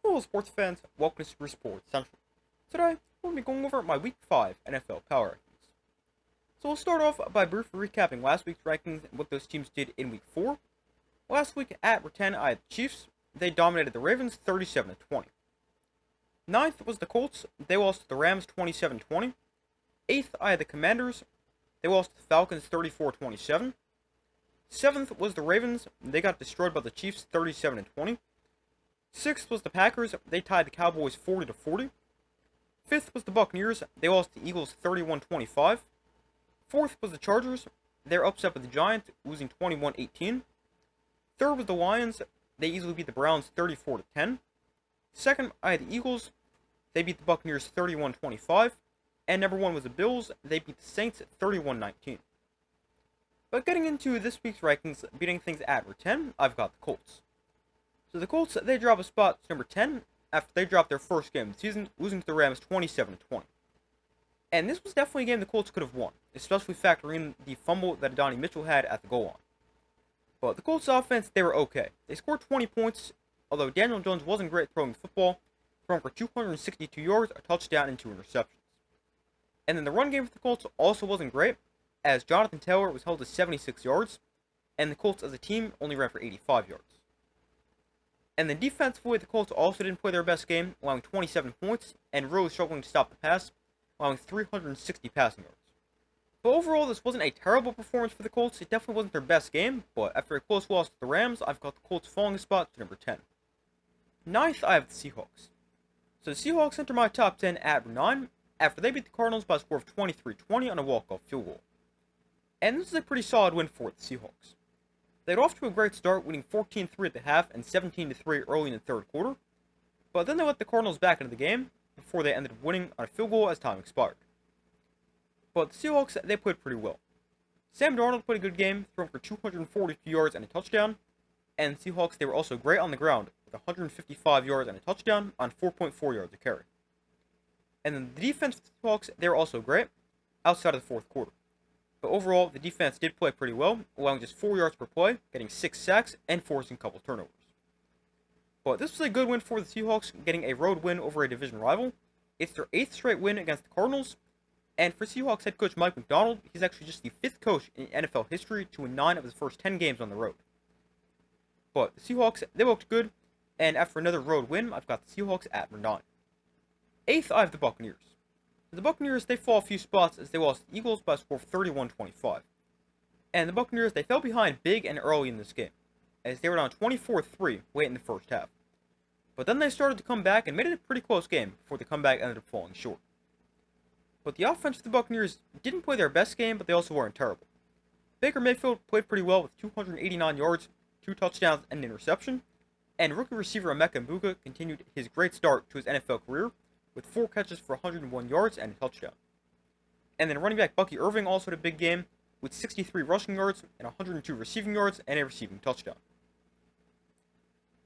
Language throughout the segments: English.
Hello sports fans, welcome to Super Sports Central. Today, we'll be going over my Week 5 NFL Power Rankings. So we'll start off by briefly recapping last week's rankings and what those teams did in Week 4. Last week at Week 10, I had the Chiefs. They dominated the Ravens 37-20. Ninth was the Colts. They lost to the Rams 27-20. Eighth, I had the Commanders. They lost to the Falcons 34-27. Seventh was the Ravens. They got destroyed by the Chiefs 37-20. Sixth was the Packers. They tied the Cowboys 40-40. Fifth was the Buccaneers. They lost to the Eagles 31-25. Fourth was the Chargers. They're upset with the Giants, losing 21-18. Third was the Lions. They easily beat the Browns 34-10. Second, I had the Eagles. They beat the Buccaneers 31-25. And number one was the Bills. They beat the Saints 31-19. But getting into this week's rankings, beating things at number 10, I've got the Colts. So the Colts, they drop a spot to number 10 after they dropped their first game of the season, losing to the Rams 27-20. And this was definitely a game the Colts could have won, especially factoring in the fumble that Donnie Mitchell had at the goal line. But the Colts offense, they were okay. They scored 20 points, although Daniel Jones wasn't great throwing the football, throwing for 262 yards, a touchdown, and 2 interceptions. And then the run game for the Colts also wasn't great, as Jonathan Taylor was held to 76 yards, and the Colts as a team only ran for 85 yards. And then defensively, the Colts also didn't play their best game, allowing 27 points, and really struggling to stop the pass, allowing 360 passing yards. But overall, this wasn't a terrible performance for the Colts. It definitely wasn't their best game, but after a close loss to the Rams, I've got the Colts falling a spot to number 10. Ninth, I have the Seahawks. So the Seahawks enter my top 10 at number 9, after they beat the Cardinals by a score of 23-20 on a walk-off field goal. And this is a pretty solid win for the Seahawks. They got off to a great start, winning 14-3 at the half and 17-3 early in the third quarter, but then they let the Cardinals back into the game before they ended up winning on a field goal as time expired. But the Seahawks, they played pretty well. Sam Darnold played a good game, throwing for 242 yards and a touchdown, and the Seahawks, they were also great on the ground with 155 yards and a touchdown on 4.4 yards a carry. And then the defense for the Seahawks, they were also great outside of the fourth quarter. But overall, the defense did play pretty well, allowing just 4 yards per play, getting 6 sacks, and forcing a couple turnovers. But this was a good win for the Seahawks, getting a road win over a division rival. It's their 8th straight win against the Cardinals, and for Seahawks head coach Mike Macdonald, he's actually just the 5th coach in NFL history to win 9 of his first 10 games on the road. But the Seahawks, they looked good, and after another road win, I've got the Seahawks at number 9. 8th, I have the Buccaneers. The Buccaneers, they fall a few spots as they lost the Eagles by a score of 31-25. And the Buccaneers, they fell behind big and early in this game, as they were down 24-3 late in the first half. But then they started to come back and made it a pretty close game before the comeback ended up falling short. But the offense for the Buccaneers didn't play their best game, but they also weren't terrible. Baker Mayfield played pretty well with 289 yards, 2 touchdowns, and an interception, and rookie receiver Emeka Egbuka continued his great start to his NFL career, with 4 catches for 101 yards and a touchdown. And then running back Bucky Irving also had a big game, with 63 rushing yards and 102 receiving yards and a receiving touchdown.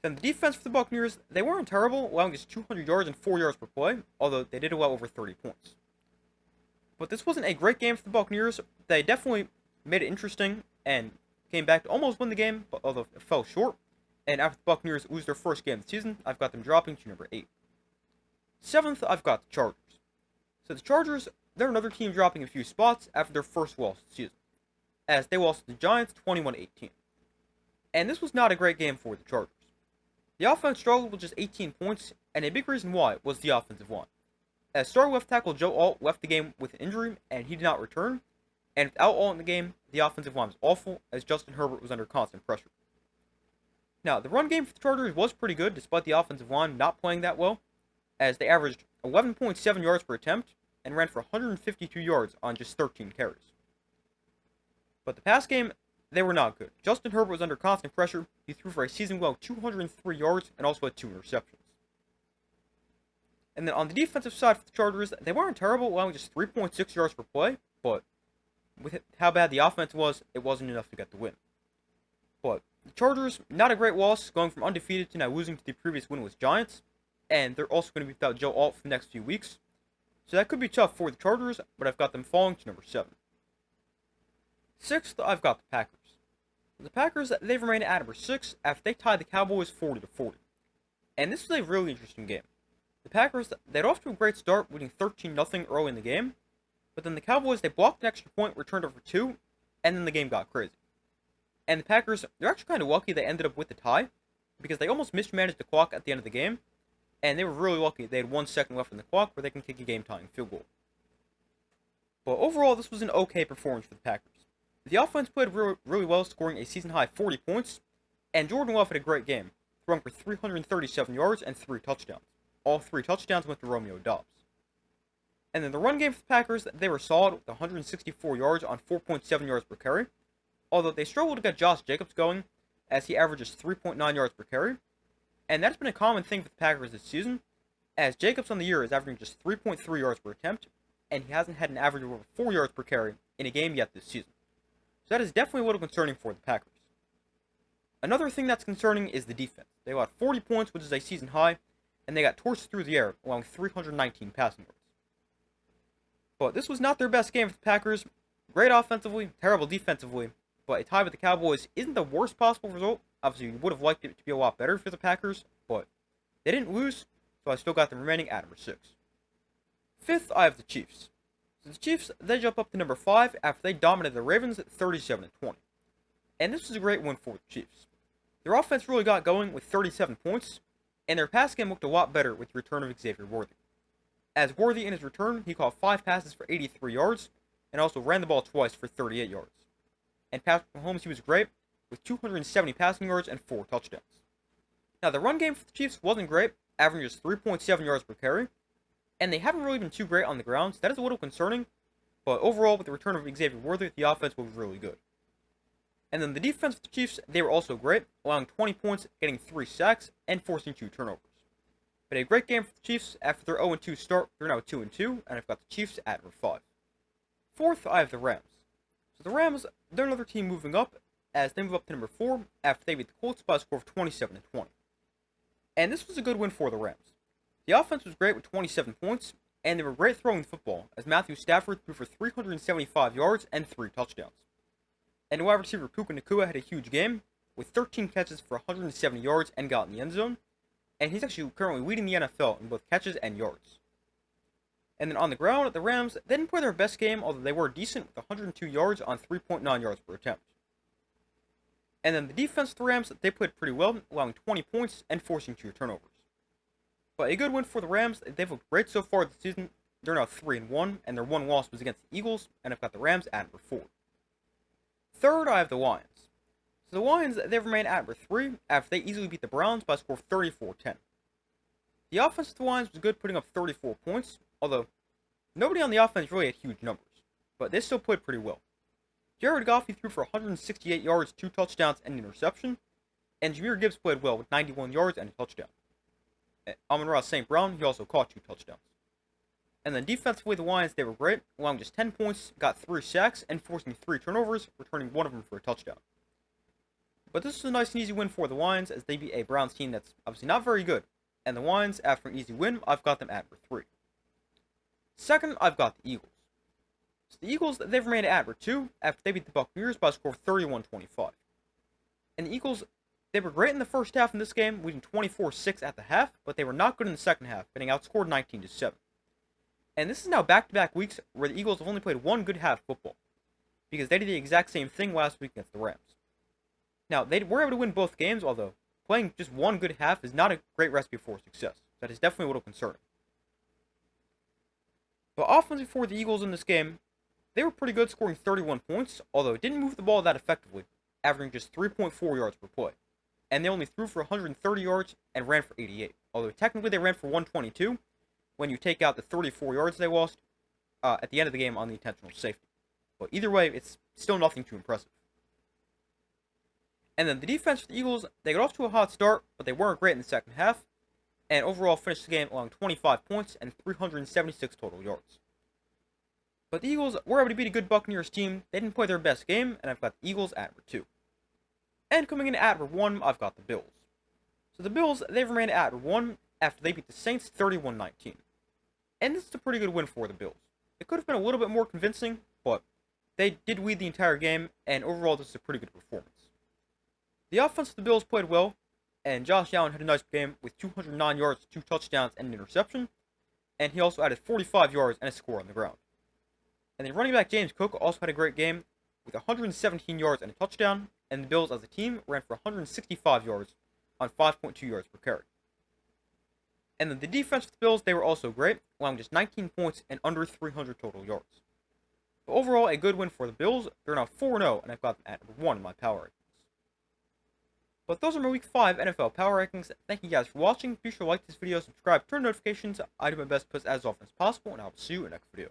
Then the defense for the Buccaneers, they weren't terrible, allowing just 200 yards and 4 yards per play, although they did allow over 30 points. But this wasn't a great game for the Buccaneers. They definitely made it interesting and came back to almost win the game, but although it fell short. And after the Buccaneers lose their first game of the season, I've got them dropping to number 8. 7th, I've got the Chargers. So the Chargers, they're another team dropping a few spots after their first loss of the season, as they lost to the Giants 21-18. And this was not a great game for the Chargers. The offense struggled with just 18 points, and a big reason why was the offensive line. As starting left tackle Joe Alt left the game with an injury, and he did not return, and without Alt in the game, the offensive line was awful, as Justin Herbert was under constant pressure. Now, the run game for the Chargers was pretty good, despite the offensive line not playing that well, as they averaged 11.7 yards per attempt and ran for 152 yards on just 13 carries. But the pass game, they were not good. Justin Herbert was under constant pressure. He threw for a season-low 203 yards and also had 2 interceptions. And then on the defensive side for the Chargers, they weren't terrible, allowing just 3.6 yards per play, but with how bad the offense was, it wasn't enough to get the win. But the Chargers, not a great loss, going from undefeated to now losing to the previous win with Giants. And they're also going to be without Joe Alt for the next few weeks. So that could be tough for the Chargers, but I've got them falling to number 7. 6th, I've got the Packers. The Packers, they've remained at number 6 after they tied the Cowboys 40-40. And this was a really interesting game. The Packers, they'd off to a great start, winning 13-0 early in the game, but then the Cowboys, they blocked an extra point, returned it for 2, and then the game got crazy. And the Packers, they're actually kind of lucky they ended up with the tie, because they almost mismanaged the clock at the end of the game, and they were really lucky they had 1 second left in the clock where they can kick a game-tying field goal. But overall, this was an okay performance for the Packers. The offense played really well, scoring a season-high 40 points, and Jordan Love had a great game, throwing for 337 yards and 3 touchdowns. All 3 touchdowns went to Romeo Doubs. And then the run game for the Packers, they were solid with 164 yards on 4.7 yards per carry, although they struggled to get Josh Jacobs going, as he averages 3.9 yards per carry. And that's been a common thing for the Packers this season, as Jacobs on the year is averaging just 3.3 yards per attempt, and he hasn't had an average of over 4 yards per carry in a game yet this season. So that is definitely a little concerning for the Packers. Another thing that's concerning is the defense. They allowed 40 points, which is a season high, and they got torched through the air, allowing 319 passing yards. But this was not their best game for the Packers. Great offensively, terrible defensively, but a tie with the Cowboys isn't the worst possible result. Obviously, you would have liked it to be a lot better for the Packers, but they didn't lose, so I still got them remaining at number 6. Fifth, I have the Chiefs. So the Chiefs, they jump up to number 5 after they dominated the Ravens at 37-20. And this was a great win for the Chiefs. Their offense really got going with 37 points, and their pass game looked a lot better with the return of Xavier Worthy. As Worthy in his return, he caught 5 passes for 83 yards, and also ran the ball twice for 38 yards. And Patrick Mahomes, he was great, with 270 passing yards and 4 touchdowns. Now, the run game for the Chiefs wasn't great, averaging just 3.7 yards per carry, and they haven't really been too great on the ground, so that is a little concerning, but overall, with the return of Xavier Worthy, the offense was really good. And then the defense for the Chiefs, they were also great, allowing 20 points, getting 3 sacks, and forcing 2 turnovers. But a great game for the Chiefs. After their 0-2 start, they're now 2-2, and I've got the Chiefs at number 5. Fourth, I have the Rams. So the Rams, they're another team moving up, as they move up to number 4 after they beat the Colts by a score of 27-20. And this was a good win for the Rams. The offense was great with 27 points, and they were great throwing the football, as Matthew Stafford threw for 375 yards and 3 touchdowns. And wide receiver Puka Nacua had a huge game, with 13 catches for 170 yards and got in the end zone, and he's actually currently leading the NFL in both catches and yards. And then on the ground, the Rams, they didn't play their best game, although they were decent with 102 yards on 3.9 yards per attempt. And then the defense of the Rams, they played pretty well, allowing 20 points and forcing 2 turnovers. But a good win for the Rams. They've looked great so far this season. They're now 3-1, and their one loss was against the Eagles, and I've got the Rams at number 4. Third, I have the Lions. So the Lions, they remain at number 3 after they easily beat the Browns by a score of 34-10. The offense of the Lions was good, putting up 34 points, although nobody on the offense really had huge numbers, but they still played pretty well. Jared Goff threw for 168 yards, 2 touchdowns, and an interception, and Jahmyr Gibbs played well with 91 yards and a touchdown. Amon-Ra St. Brown, he also caught 2 touchdowns. And then defensively, the Lions, they were great, allowing just 10 points, got 3 sacks, and forcing 3 turnovers, returning one of them for a touchdown. But this was a nice and easy win for the Lions, as they beat a Browns team that's obviously not very good. And the Lions, after an easy win, I've got them at number 3. Second, I've got the Eagles. So the Eagles, they've remained at number 2 after they beat the Buccaneers by a score of 31-25. And the Eagles, they were great in the first half in this game, leading 24-6 at the half, but they were not good in the second half, getting outscored 19-7. And this is now back-to-back weeks where the Eagles have only played one good half of football, because they did the exact same thing last week against the Rams. Now, they were able to win both games, although playing just one good half is not a great recipe for success. That is definitely a little concerning. But offensively for the Eagles in this game, they were pretty good, scoring 31 points, although it didn't move the ball that effectively, averaging just 3.4 yards per play. And they only threw for 130 yards and ran for 88, although technically they ran for 122 when you take out the 34 yards they lost at the end of the game on the intentional safety. But either way, it's still nothing too impressive. And then the defense for the Eagles, they got off to a hot start, but they weren't great in the second half, and overall finished the game allowing 25 points and 376 total yards. But the Eagles were able to beat a good Buccaneers team. They didn't play their best game, and I've got the Eagles at number 2. And coming in at number 1, I've got the Bills. So the Bills, they've remained at number 1 after they beat the Saints 31-19. And this is a pretty good win for the Bills. It could have been a little bit more convincing, but they did lead the entire game, and overall this is a pretty good performance. The offense of the Bills played well, And Josh Allen had a nice game with 209 yards, 2 touchdowns, and an interception. And he also added 45 yards and a score on the ground. And the running back James Cook also had a great game with 117 yards and a touchdown. And the Bills as a team ran for 165 yards on 5.2 yards per carry. And then the defense for the Bills, they were also great, allowing just 19 points and under 300 total yards. But overall, a good win for the Bills. They're now 4-0, and I've got them at number 1 in my power rankings. But those are my Week 5 NFL power rankings. Thank you guys for watching. Be sure to like this video, subscribe, turn notifications. I do my best to post as often as possible, and I'll see you in the next video.